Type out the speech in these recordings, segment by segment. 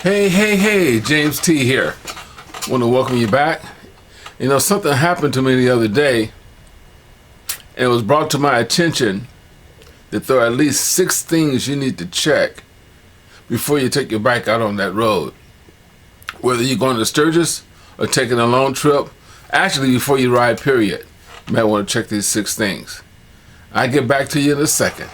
Hey, James T here. Want to welcome you back. You know, something happened to me the other day, and it was brought to my attention that there are at least 6 things you need to check before you take your bike out on that road. Whether you're going to Sturgis or taking a long trip, actually before you ride, period, you might want to check these 6 things. I'll get back to you in a second.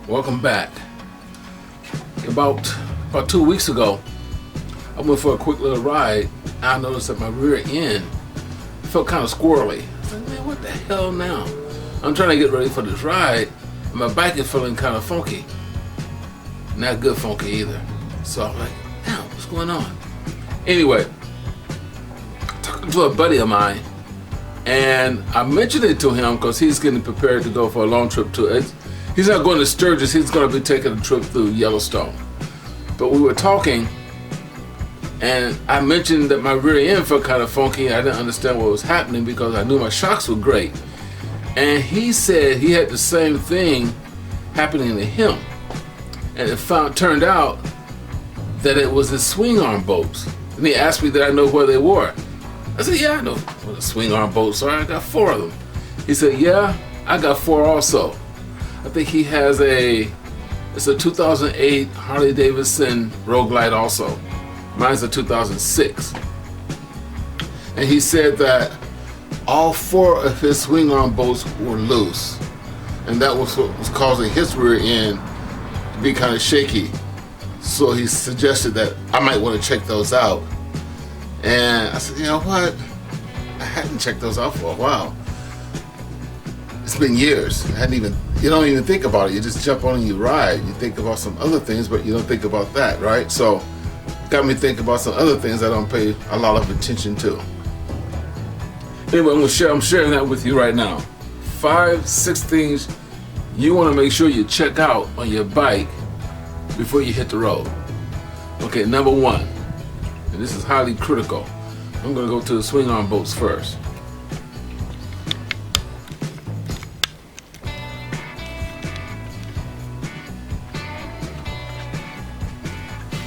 Welcome back. About 2 weeks ago, I went for a quick little ride. I noticed that my rear end felt kind of squirrely. I was like, man, what the hell now? I'm trying to get ready for this ride, and my bike is feeling kind of funky. Not good funky either. So I'm like, damn, what's going on? Anyway, talking to a buddy of mine, and I mentioned it to him because he's getting prepared to go for a long trip to it. He's not going to Sturgis, he's going to be taking a trip through Yellowstone. But we were talking, and I mentioned that my rear end felt kind of funky. I didn't understand what was happening because I knew my shocks were great. And he said he had the same thing happening to him. And it turned out that it was his Swingarm bolts. And he asked me did I know where they were. I said, yeah, I know where the Swingarm bolts are. I got 4 of them. He said, yeah, I got 4 also. I think he has it's a 2008 Harley Davidson Road Glide also. Mine's a 2006. And he said that all 4 of his Swingarm bolts were loose. And that was what was causing his rear end to be kind of shaky. So he suggested that I might want to check those out. And I said, you know what? I hadn't checked those out for a while. It's been years. You don't even think about it. You just jump on and you ride. You think about some other things, but you don't think about that, right? So, got me thinking about some other things I don't pay a lot of attention to. Anyway, I'm sharing that with you right now. 6 things you want to make sure you check out on your bike before you hit the road. Okay, number 1, and this is highly critical. I'm going to go to the Swingarm bolts first.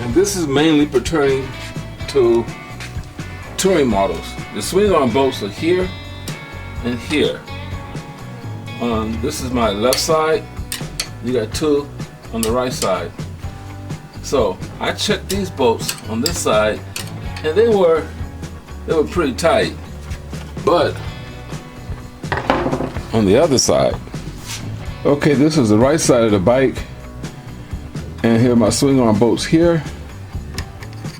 And this is mainly pertaining to touring models. The Swingarm bolts are here and here. This is my left side. You got 2 on the right side. So I checked these bolts on this side, and they were pretty tight. But on the other side, okay, this is the right side of the bike. And here are my Swingarm bolts here,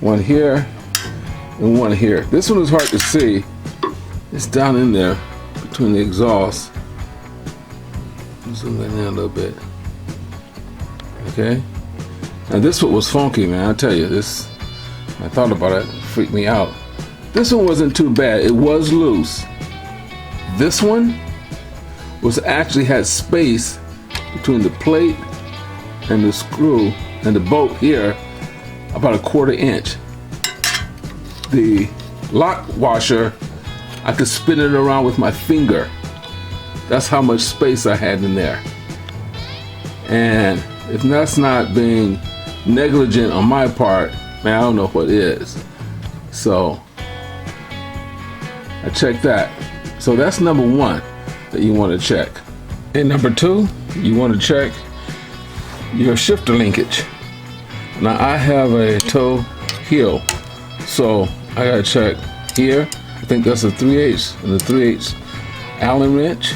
1 here, and 1 here. This one is hard to see. It's down in there between the exhausts. Zoom that in a little bit. Okay. Now this one was funky, man. I tell you, I thought about it, it freaked me out. This one wasn't too bad. It was loose. This one actually had space between the plate and the screw and the bolt here, about 1/4 inch. The lock washer, I could spin it around with my finger. That's how much space I had in there. And if that's not being negligent on my part, man, I don't know what is. So I checked that. So that's number 1 that you want to check. And number 2, you want to check your shifter linkage. Now I have a toe heel, so I gotta check here. I think that's a 3/8 and the 3/8 Allen wrench.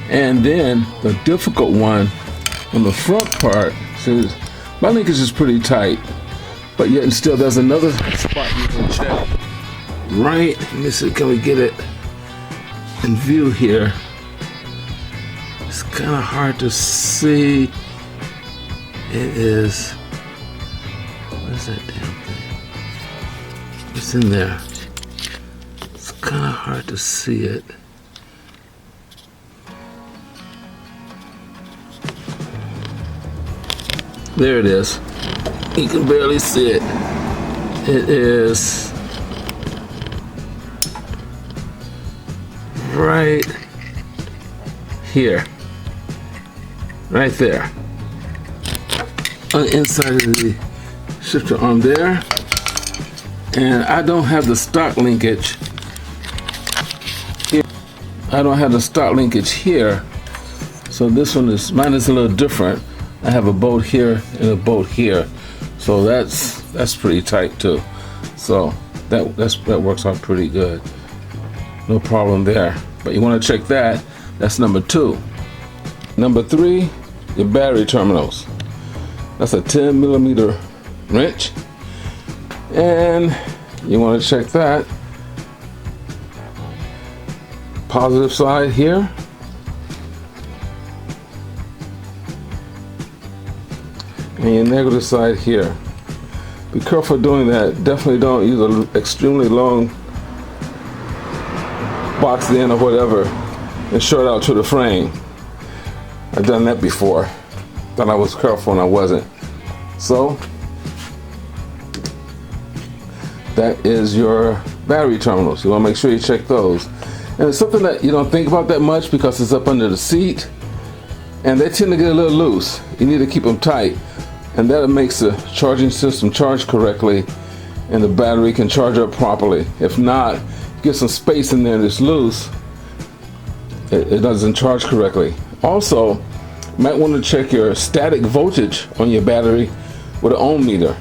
And then the difficult one on the front part, says my linkage is pretty tight, but yet and still there's another spot you can check. Right, let me see, can we get it in view here? It's kind of hard to see. It is, what is that damn thing? It's in there. It's kind of hard to see it. There it is. You can barely see it. It is right here, right there, on the inside of the shifter arm there. And I don't have the stock linkage here. I don't have the stock linkage here, so this one is, mine is a little different. I have a bolt here and a bolt here, so that's pretty tight too. So that works out pretty good. No problem there. But you want to check that. That's number 2. Number 3, your battery terminals. That's a 10mm wrench, and you want to check that. Positive side here, and your negative side here. Be careful doing that. Definitely don't use an extremely long box end or whatever and short out to the frame. I've done that before. Thought I was careful and I wasn't. So that is your battery terminals. You want to make sure you check those. And it's something that you don't think about that much because it's up under the seat and they tend to get a little loose. You need to keep them tight, and that makes the charging system charge correctly and the battery can charge up properly. If not, get some space in there and it's loose, it doesn't charge correctly. Also, you might want to check your static voltage on your battery with an ohm meter.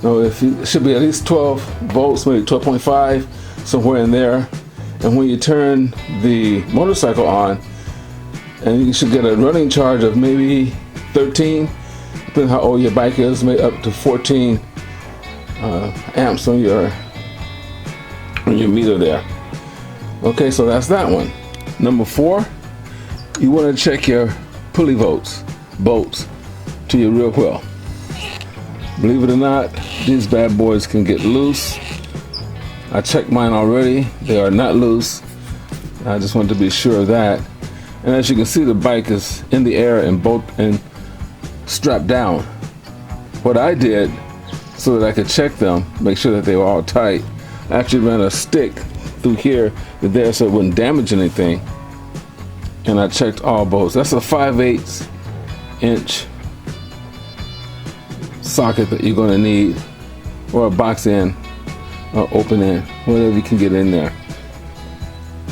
Now, it should be at least 12 volts, maybe 12.5, somewhere in there. And when you turn the motorcycle on, and you should get a running charge of maybe 13, depending how old your bike is, maybe up to 14 amps on your meter there. Okay, so that's that one. Number 4, you want to check your pulley bolts to your rear wheel. Believe it or not, these bad boys can get loose. I checked mine already. They are not loose. I just wanted to be sure of that. And as you can see, the bike is in the air and strapped down. What I did so that I could check them, make sure that they were all tight, I actually ran a stick through here to there so it wouldn't damage anything. And I checked all bolts. That's a 5/8 inch socket that you're going to need, or a box end or open end, whatever you can get in there.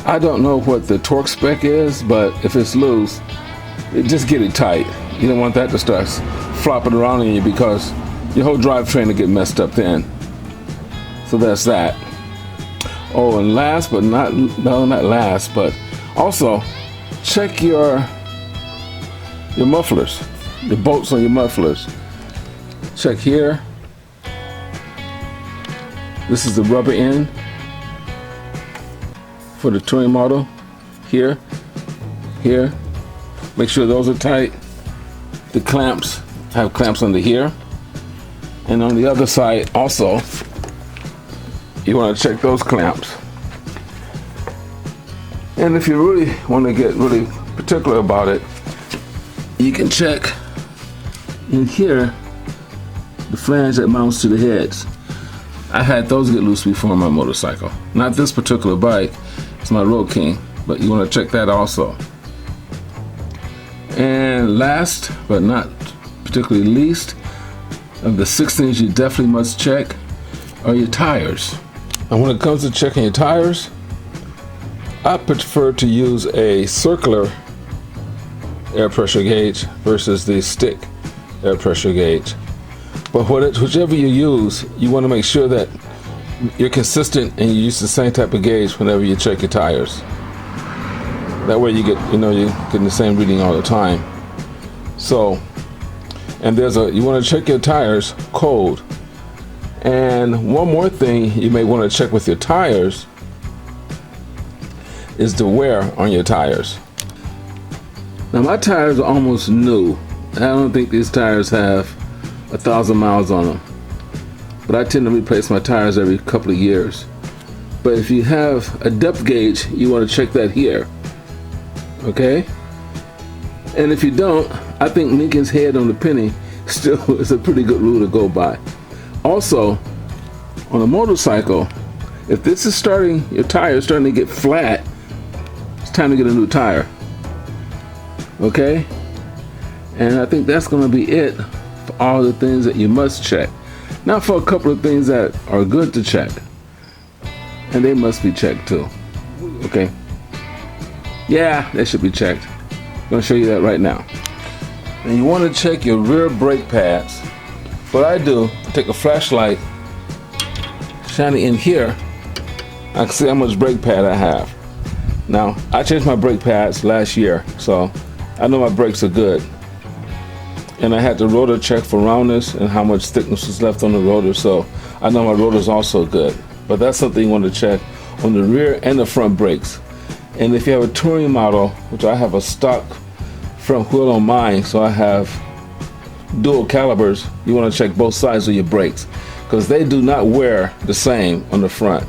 I don't know what the torque spec is, but if it's loose, just get it tight. You don't want that to start flopping around on you because your whole drivetrain will get messed up then. So that's that. Oh, and last but not last, but also check your mufflers, the bolts on your mufflers. Check here. This is the rubber end for the touring model. Here. Make sure those are tight. The clamps have clamps under here. And on the other side also, you want to check those clamps. And if you really want to get really particular about it, you can check in here the flange that mounts to the heads. I had those get loose before on my motorcycle. Not this particular bike, it's my Road King, but you want to check that also. And last but not particularly least, of the 6 things you definitely must check are your tires. And when it comes to checking your tires, I prefer to use a circular air pressure gauge versus the stick air pressure gauge. But whichever you use, you want to make sure that you're consistent and you use the same type of gauge whenever you check your tires. That way you're getting the same reading all the time. So, and you want to check your tires cold. And one more thing you may want to check with your tires is the wear on your tires. Now my tires are almost new. I don't think these tires have 1,000 miles on them, but I tend to replace my tires every couple of years. But if you have a depth gauge, you want to check that here, okay? And if you don't, I think Lincoln's head on the penny still is a pretty good rule to go by. Also, on a motorcycle, if this is starting, your tire is starting to get flat, it's time to get a new tire. Okay? And I think that's going to be it for all the things that you must check. Now for a couple of things that are good to check. And they must be checked too. Okay? Yeah, they should be checked. I'm going to show you that right now. And you want to check your rear brake pads. What I do, take a flashlight, shine it in here. I can see how much brake pad I have. Now, I changed my brake pads last year, so I know my brakes are good. And I had the rotor check for roundness and how much thickness was left on the rotor, so I know my rotor's also good. But that's something you want to check on the rear and the front brakes. And if you have a touring model, which I have a stock front wheel on mine, so I have dual calibers, you want to check both sides of your brakes because they do not wear the same on the front.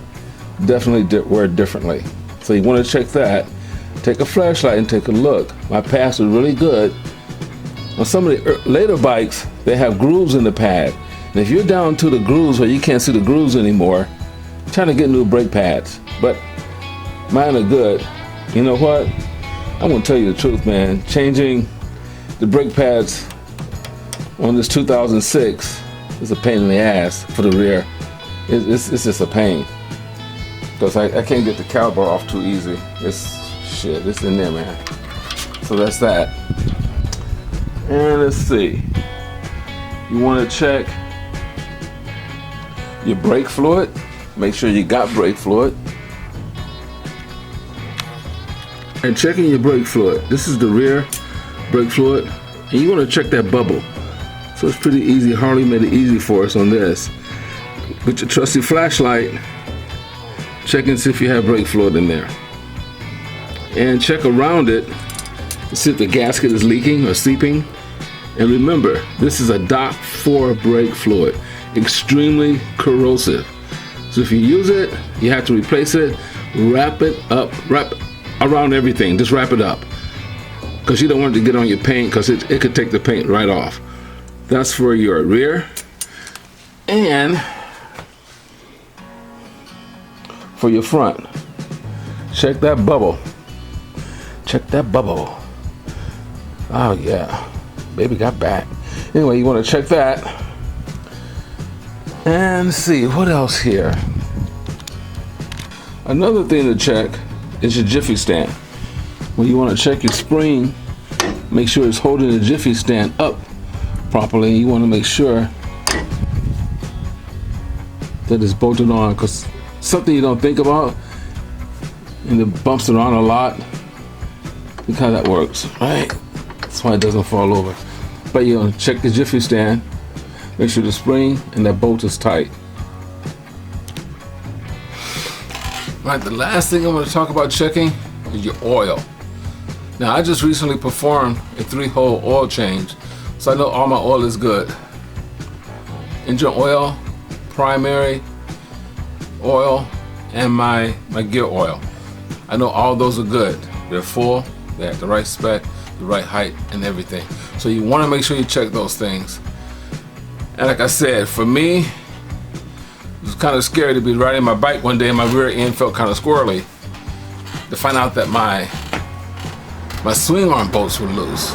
Definitely wear differently. So you want to check that. Take a flashlight and take a look. My pads are really good. On some of the later bikes, they have grooves in the pad. And if you're down to the grooves where you can't see the grooves anymore, trying to get new brake pads. But mine are good. You know what? I'm gonna tell you the truth, man. Changing the brake pads on this 2006 is a pain in the ass for the rear. It's just a pain. Because I can't get the caliper off too easy. It's in there, man. So that's that. And let's see. You want to check your brake fluid. Make sure you got brake fluid. And checking your brake fluid. This is the rear brake fluid. And you want to check that bubble. So it's pretty easy. Harley made it easy for us on this. With your trusty flashlight, check and see if you have brake fluid in there. And check around it to see if the gasket is leaking or seeping. And remember, this is a DOT 4 brake fluid, extremely corrosive. So if you use it, you have to replace it, wrap it up, wrap around everything, just wrap it up. Because you don't want it to get on your paint because it could take the paint right off. That's for your rear. And for your front, check that bubble. Check that bubble. Oh yeah, baby got back. Anyway, you want to check that. And see, what else here? Another thing to check is your jiffy stand. When you want to check your spring, make sure it's holding the jiffy stand up properly. You want to make sure that it's bolted on, because something you don't think about and it bumps around a lot. Look how that works, right? That's why it doesn't fall over. But you want to check the jiffy stand, make sure the spring and that bolt is tight. Right, the last thing I'm going to talk about checking is your oil. Now, I just recently performed a 3-hole oil change, so I know all my oil is good. Engine oil, primary oil, and my gear oil. I know all those are good. They're full, they have the right spec, the right height, and everything. So you want to make sure you check those things. And like I said, for me, it was kind of scary to be riding my bike one day and my rear end felt kind of squirrely, to find out that my swing arm bolts were loose.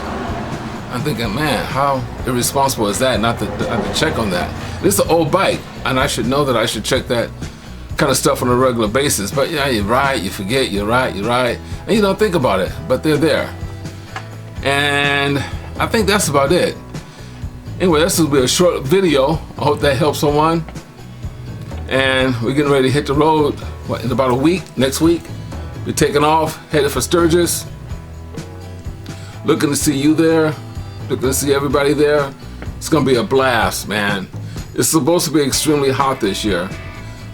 I'm thinking, man, how irresponsible is that not to check on that? This is an old bike, and I should know that I should check that kind of stuff on a regular basis. But yeah, you ride, you forget, you ride, and you don't think about it, but they're there. And I think that's about it. Anyway, this will be a short video. I hope that helps someone. And we're getting ready to hit the road, in about a week, next week. We're taking off, headed for Sturgis. Looking to see you there, looking to see everybody there. It's gonna be a blast, man. It's supposed to be extremely hot this year.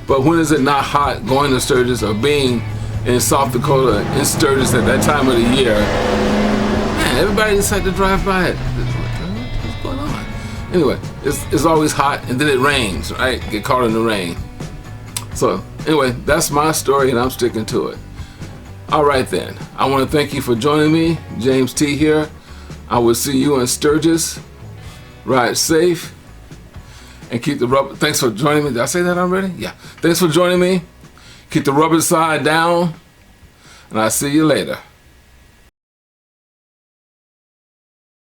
But when is it not hot going to Sturgis or being in South Dakota in Sturgis at that time of the year? Man, everybody decided to drive by it. What's going on? Anyway, it's always hot and then it rains, right? Get caught in the rain. So anyway, that's my story and I'm sticking to it. All right then, I want to thank you for joining me. James T here. I will see you in Sturgis. ride safe, and keep the rubber. Thanks for joining me. Did I say that already? Yeah. Thanks for joining me. Keep the rubber side down, and I'll see you later.